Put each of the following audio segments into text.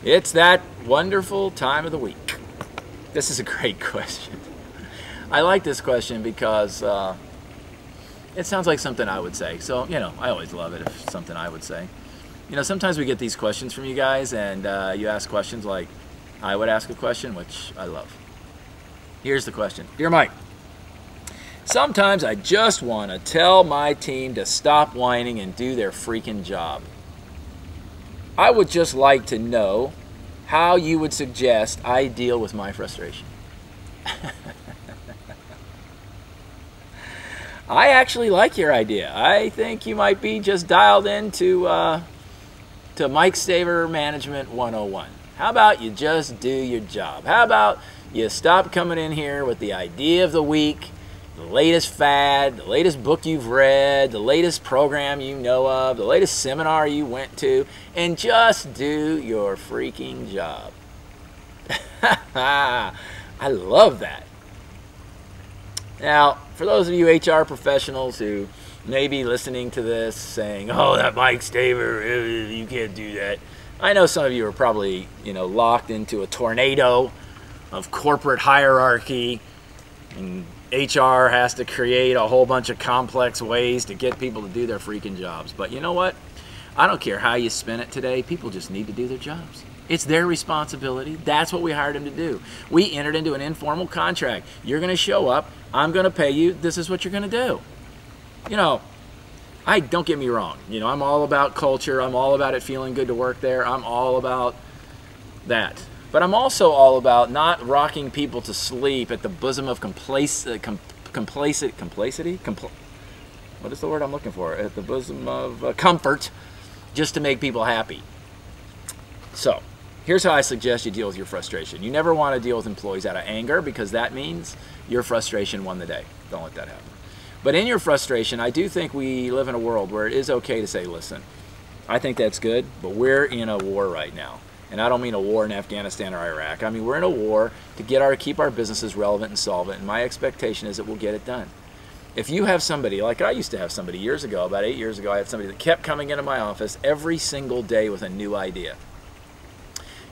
It's that wonderful time of the week. This is a great question. I like this question because it sounds like something I would say. So, I always love it if it's something I would say. Sometimes we get these questions from you guys, and you ask questions like I would ask a question, which I love. Here's the question. Dear Mike, sometimes I just want to tell my team to stop whining and do their freaking job. I would just like to know how you would suggest I deal with my frustration. I actually like your idea. I think you might be just dialed into to Mike Staver Management 101. How about you just do your job? How about you stop coming in here with the idea of the week, the latest fad, the latest book you've read, the latest program you know of, the latest seminar you went to, and just do your freaking job. I love that. Now, for those of you HR professionals who may be listening to this saying, oh, that Mike Staver, you can't do that. I know some of you are probably, locked into a tornado of corporate hierarchy, and HR has to create a whole bunch of complex ways to get people to do their freaking jobs. But you know what? I don't care how you spin it today. People just need to do their jobs. It's their responsibility. That's what we hired them to do. We entered into an informal contract. You're going to show up. I'm going to pay you. This is what you're going to do. Don't get me wrong. I'm all about culture. I'm all about it feeling good to work there. I'm all about that. But I'm also all about not rocking people to sleep at the bosom of complacity? What is the word I'm looking for? At the bosom of comfort, just to make people happy. So, here's how I suggest you deal with your frustration. You never want to deal with employees out of anger, because that means your frustration won the day. Don't let that happen. But in your frustration, I do think we live in a world where it is okay to say, listen, I think that's good, but we're in a war right now. And I don't mean a war in Afghanistan or Iraq. I mean, we're in a war to keep our businesses relevant and solvent, and my expectation is that we'll get it done. If you have somebody, like I used to have somebody years ago, about 8 years ago, I had somebody that kept coming into my office every single day with a new idea.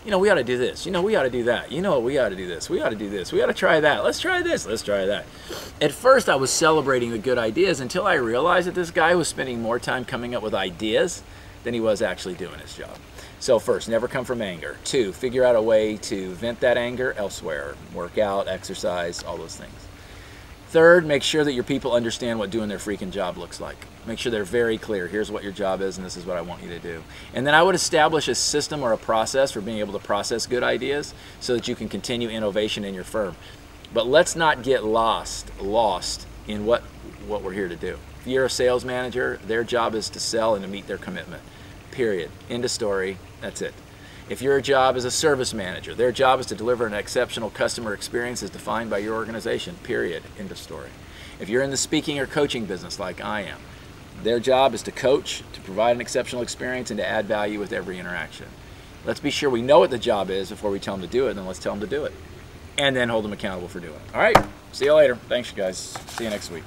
We ought to do this. We ought to do that. We ought to do this. We ought to do this. We ought to try that. Let's try this. Let's try that. At first, I was celebrating the good ideas until I realized that this guy was spending more time coming up with ideas than he was actually doing his job. So first, never come from anger. 2, figure out a way to vent that anger elsewhere. Work out, exercise, all those things. 3rd, make sure that your people understand what doing their freaking job looks like. Make sure they're very clear. Here's what your job is, and this is what I want you to do. And then I would establish a system or a process for being able to process good ideas so that you can continue innovation in your firm. But let's not get lost in what we're here to do. If you're a sales manager, their job is to sell and to meet their commitment. Period. End of story. That's it. If your job is a service manager, their job is to deliver an exceptional customer experience as defined by your organization. Period. End of story. If you're in the speaking or coaching business like I am, their job is to coach, to provide an exceptional experience, and to add value with every interaction. Let's be sure we know what the job is before we tell them to do it, and then let's tell them to do it. And then hold them accountable for doing it. All right. See you later. Thanks, you guys. See you next week.